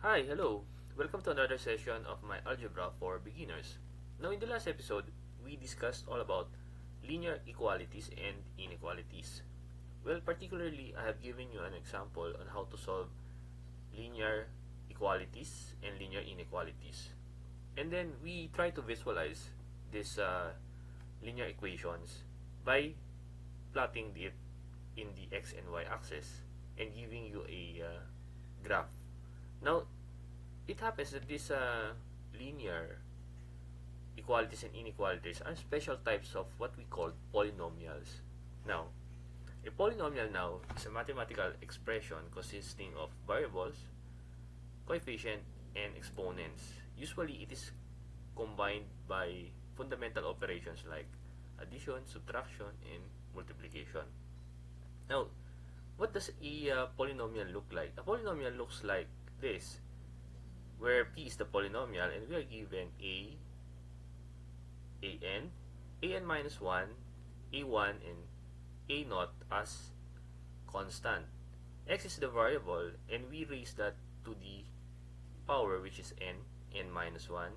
Hi, hello. Welcome to another session of my Algebra for Beginners. Now, in the last episode, we discussed all about linear equalities and inequalities. Well, particularly, I have given you an example on how to solve linear equalities and linear inequalities. And then we try to visualize these linear equations by plotting it in the x and y axis and giving you a graph. Now, it happens that these linear equalities and inequalities are special types of what we call polynomials. Now, a polynomial now is a mathematical expression consisting of variables, coefficient, and exponents. Usually, it is combined by fundamental operations like addition, subtraction, and multiplication. Now, what does a polynomial look like? A polynomial looks like this, where p is the polynomial and we are given an minus 1, a1, and a naught as constant. X is the variable and we raise that to the power, which is n minus 1.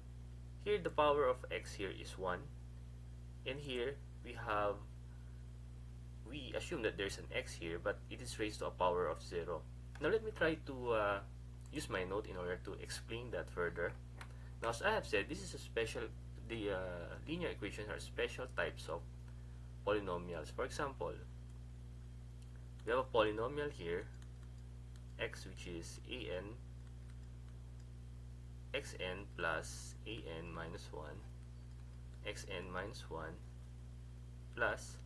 Here the power of x here is 1, and here we assume that there's an x here, but it is raised to a power of 0. Now let me try to use my note in order to explain that further. Now, as I have said, the linear equations are special types of polynomials. For example, we have a polynomial here, x, which is xn plus an minus 1, xn minus 1 plus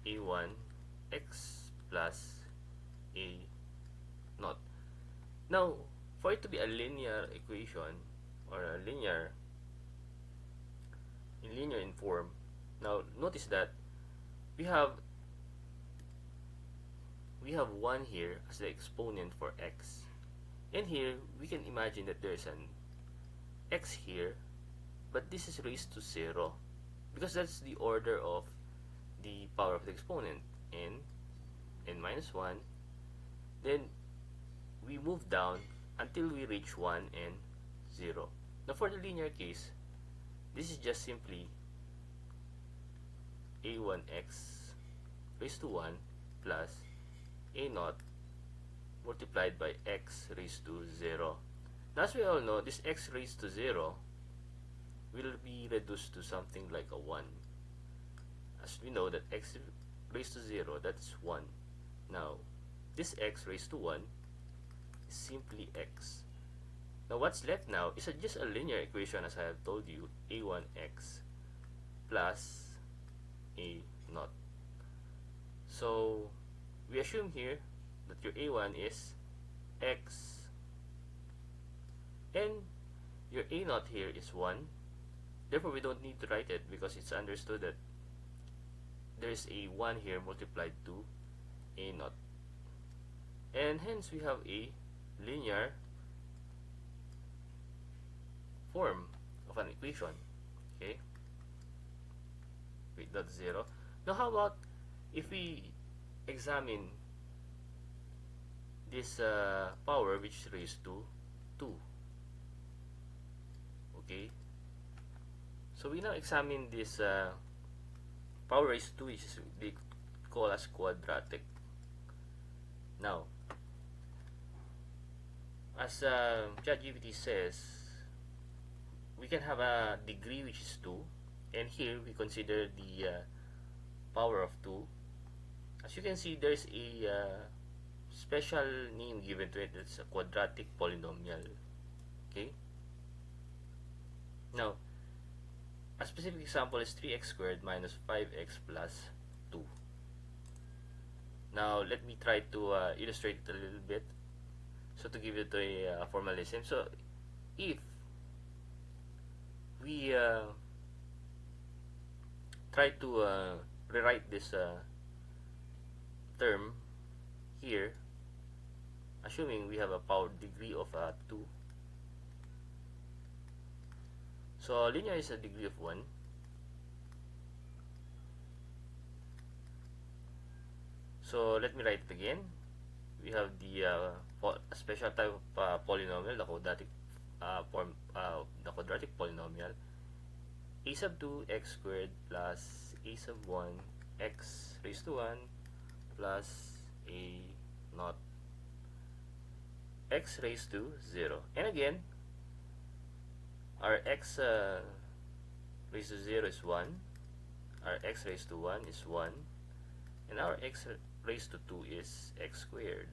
a1 x plus a naught. Now, for it to be a linear equation or a linear in form, now notice that we have 1 here as the exponent for x, and here we can imagine that there is an x here, but this is raised to 0 because that's the order of the power of the exponent, n minus 1. Then we move down until we reach 1 and 0. Now for the linear case, this is just simply a1x raised to 1 plus a naught multiplied by x raised to 0. Now, as we all know, this x raised to 0 will be reduced to something like a 1. As we know that x raised to 0, that's 1. Now, this x raised to 1 is simply x. Now, what's left now is just a linear equation, as I have told you, a1x plus a naught. So, we assume here that your a1 is x, and your a naught here is 1. Therefore, we don't need to write it because it's understood that there's a 1 here multiplied to a naught. And hence, we have a linear form of an equation. Okay? Wait, that's 0. Now, how about if we examine this power, which is raised to 2? Okay? So, we now examine this power raised to 2, which is they call as quadratic. Now, as ChatGPT says, we can have a degree which is 2, and here we consider the power of 2. As you can see, there's a special name given to it. It's a quadratic polynomial. Okay? Now, a specific example is 3x squared minus 5x plus 2. Now, let me try to illustrate it a little bit. So, to give it a formalism. So, if we try to rewrite this term here, assuming we have a power degree of 2. So, linear is a degree of 1. So, let me write it again. we have the special type of polynomial, the quadratic the quadratic polynomial, a sub 2 x squared plus a sub 1 x raised to 1 plus a naught x raised to 0. And again, our x raised to 0 is 1, our x raised to 1 is 1, and our x raised to 2 is x squared.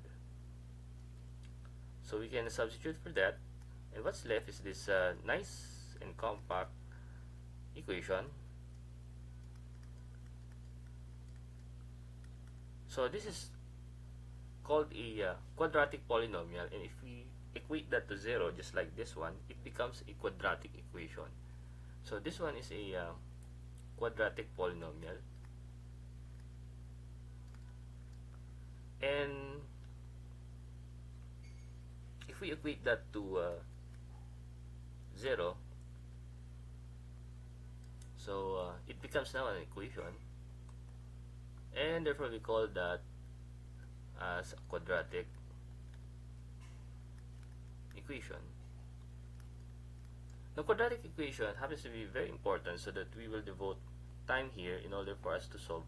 So we can substitute for that, and what's left is this nice and compact equation. So this is called a quadratic polynomial, and if we equate that to 0 just like this one, it becomes a quadratic equation. So this one is a quadratic polynomial, and if we equate that to 0, so it becomes now an equation, and therefore we call that as a quadratic equation. The quadratic equation happens to be very important, so that we will devote time here in order for us to solve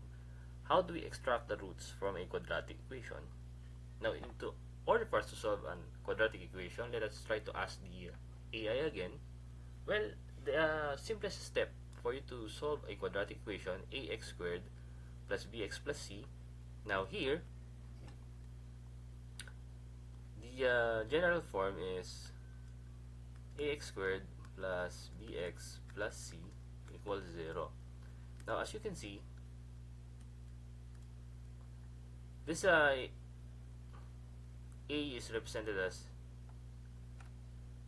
how do we extract the roots from a quadratic equation. Now, in order for us to solve a quadratic equation, let us try to ask the AI again. Well, the simplest step for you to solve a quadratic equation, ax squared plus bx plus c. Now here, the general form is ax squared plus bx plus c equals 0. Now, as you can see, this a is represented as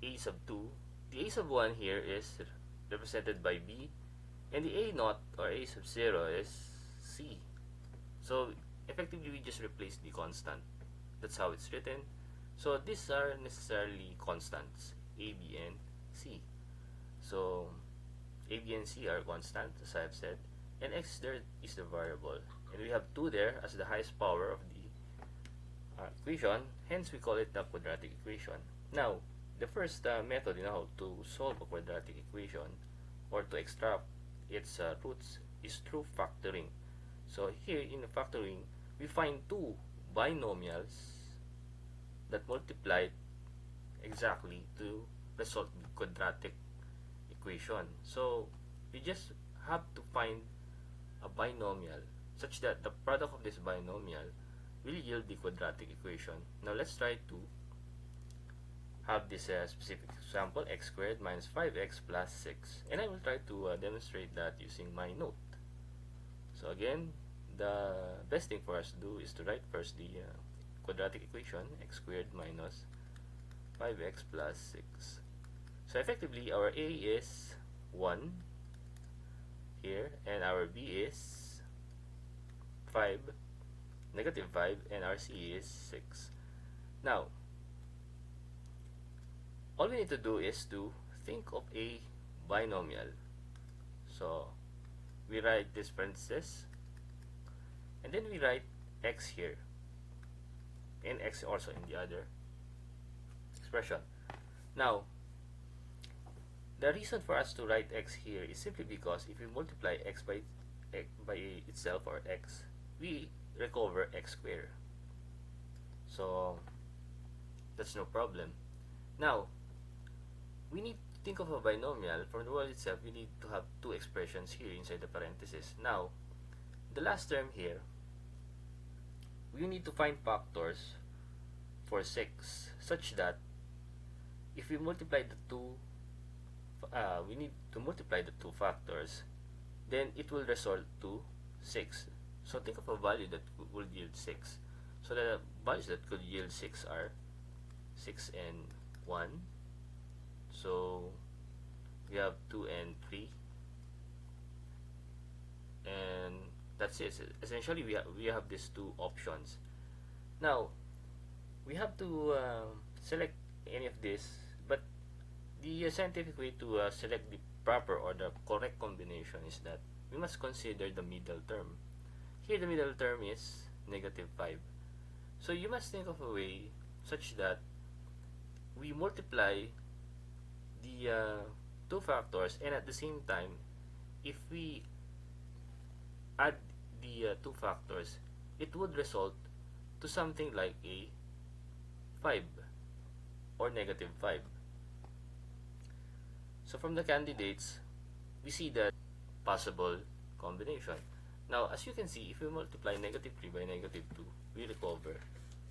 a sub 2. The a sub 1 here is represented by b, and the a naught or a sub 0 is c. So effectively we just replace the constant. That's how it's written. So these are necessarily constants, a, b, and c. So a, b, and c are constant, as I have said, and x there is the variable, and we have 2 there as the highest power of the equation, hence we call it the quadratic equation. Now, the first method in how to solve a quadratic equation or to extract its roots is through factoring. So here in the factoring, we find 2 binomials that multiplied exactly to resolve the quadratic equation. So we just have to find a binomial such that the product of this binomial will yield the quadratic equation. Now let's try to have this specific example, x squared minus 5x plus 6, and I will try to demonstrate that using my note. So again, the best thing for us to do is to write first the quadratic equation, x squared minus 5x plus 6. So effectively our a is 1 here, and our b is 5, negative 5, and our c is 6. Now, all we need to do is to think of a binomial. So we write this parenthesis, and then we write x here, and x also in the other expression. Now, the reason for us to write x here is simply because if we multiply x by itself, or x, we recover x squared. So that's no problem. Now, we need to think of a binomial. From the word itself, we need to have 2 expressions here inside the parenthesis. Now, the last term here, we need to find factors for 6 such that if we multiply the 2, we need to multiply the 2 factors, then it will result to 6. So think of a value that will yield 6. So the values that could yield 6 are 6 and 1. So we have 2 and 3, and that's it. Essentially we have these 2 options. Now we have to select any of this, but the scientific way to select the proper or the correct combination is that we must consider the middle term. Here the middle term is negative 5. So you must think of a way such that we multiply the two factors, and at the same time, if we add the two factors, it would result to something like a 5 or negative 5. So from the candidates, we see that possible combination. Now, as you can see, if we multiply negative 3 by negative 2, we recover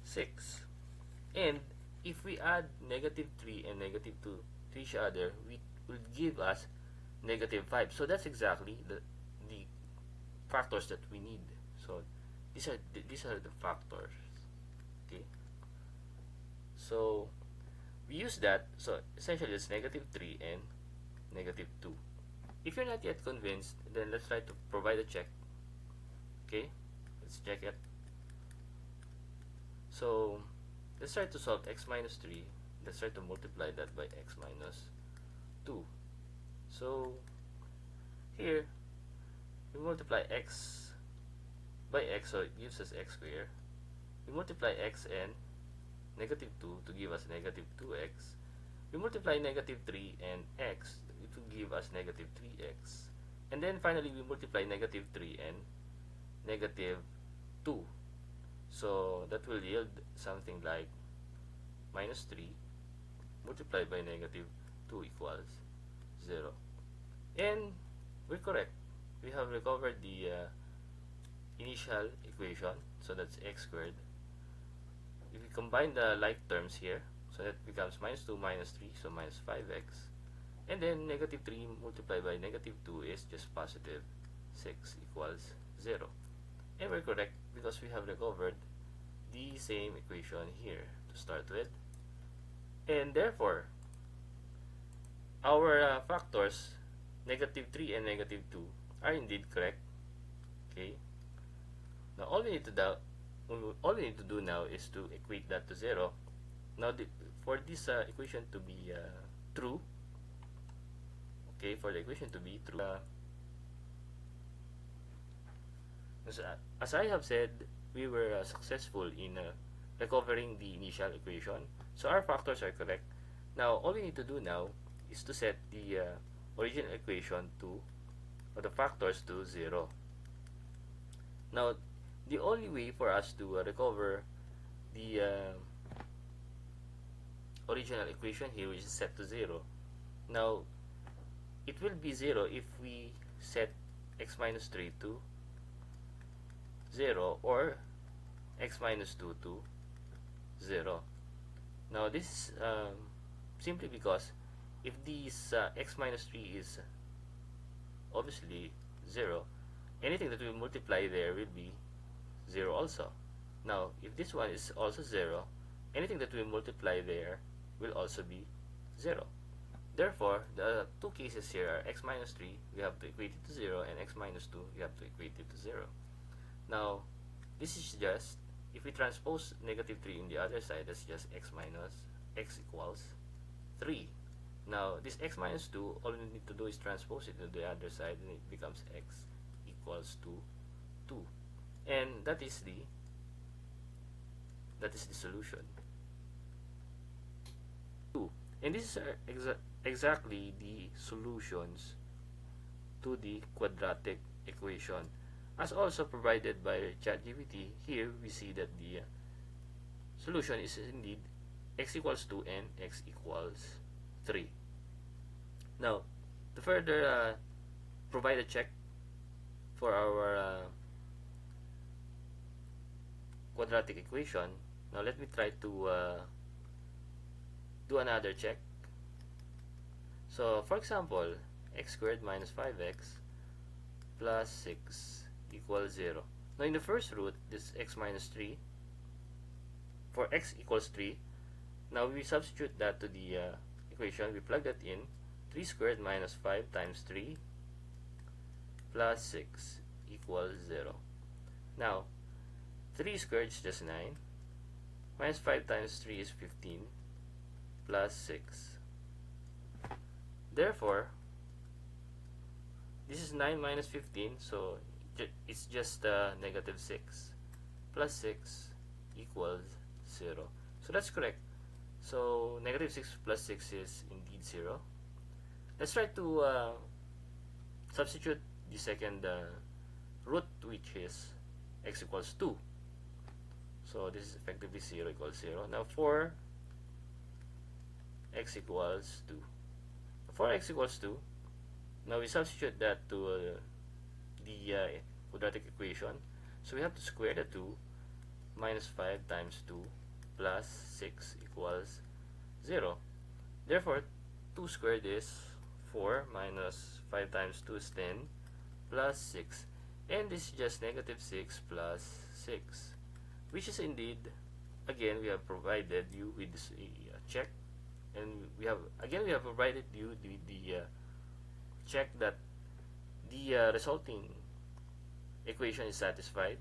6. And if we add negative 3 and negative 2 to each other, it will give us negative 5. So that's exactly the factors that we need. So these are the factors. Okay. So we use that. So essentially, it's negative 3 and negative 2. If you're not yet convinced, then let's try to provide a check. Okay, let's check it. So let's try to solve x minus 3. Let's try to multiply that by x minus 2. So here, we multiply x by x, so it gives us x squared. We multiply x and negative 2 to give us negative 2x. We multiply negative 3 and x, it will give us negative 3x. And then finally, we multiply negative 3 and negative 2. So that will yield something like minus 3 multiplied by negative 2 equals 0. And we're correct. We have recovered the initial equation, so that's x squared. If we combine the like terms here, so that becomes minus 2 minus 3, so minus 5x. And then negative 3 multiplied by negative 2 is just positive 6 equals 0. And we're correct because we have recovered the same equation here to start with. And therefore, our factors, negative 3 and negative 2, are indeed correct. Okay. Now all we need to do now is to equate that to 0. Now for this equation to be true, okay, for the equation to be true, as I have said, we were successful in recovering the initial equation. So our factors are correct. Now all we need to do now is to set the original equation to, or the factors to 0. Now the only way for us to recover the original equation here, which is set to 0. Now it will be 0 if we set x minus 3 to 0 or x minus 2 to 0. Now this is simply because if this x minus 3 is obviously 0, anything that we multiply there will be 0 also. Now if this one is also 0, anything that we multiply there will also be 0. Therefore, the two cases here are x minus 3, we have to equate it to 0, and x minus 2, we have to equate it to 0. Now, this is just, if we transpose negative 3 in the other side, that's just x minus x equals 3. Now, this x minus 2, all we need to do is transpose it to the other side, and it becomes x equals to 2. And that is the solution. 2. And this is exactly the solutions to the quadratic equation, as also provided by ChatGPT. Here we see that the solution is indeed x equals 2 and x equals 3. Now, to further provide a check for our quadratic equation, now let me try to do another check. So for example, x squared minus 5x plus 6 equals 0. Now in the first root, this x minus 3, for x equals 3, now we substitute that to the equation, we plug that in. 3 squared minus 5 times 3 plus 6 equals 0. Now 3 squared is just 9, minus 5 times 3 is 15, plus 6. Therefore, this is 9 minus 15, so it's just negative 6, plus 6 equals 0. So that's correct. So negative 6 plus 6 is indeed 0. Let's try to substitute the second root, which is x equals 2. So this is effectively 0 equals 0. Now for x equals 2. For x equals 2, now we substitute that to the quadratic equation. So we have to square the 2. Minus 5 times 2 plus 6 equals 0. Therefore, 2 squared is 4 minus 5 times 2 is 10 plus 6. And this is just negative 6 plus 6, which is indeed, again, we have provided you with this check, and we have provided you the check that the resulting equation is satisfied.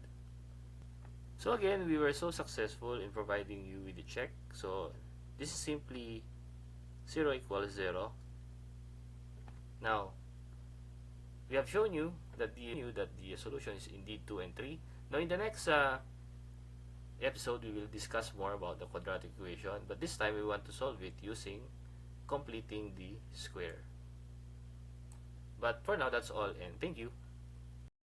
So again, we were so successful in providing you with the check. So this is simply 0 equals 0. Now, we have shown you that the solution is indeed 2 and 3. Now in the next episode, we will discuss more about the quadratic equation, but this time we want to solve it using completing the square. But for now, that's all, and thank you.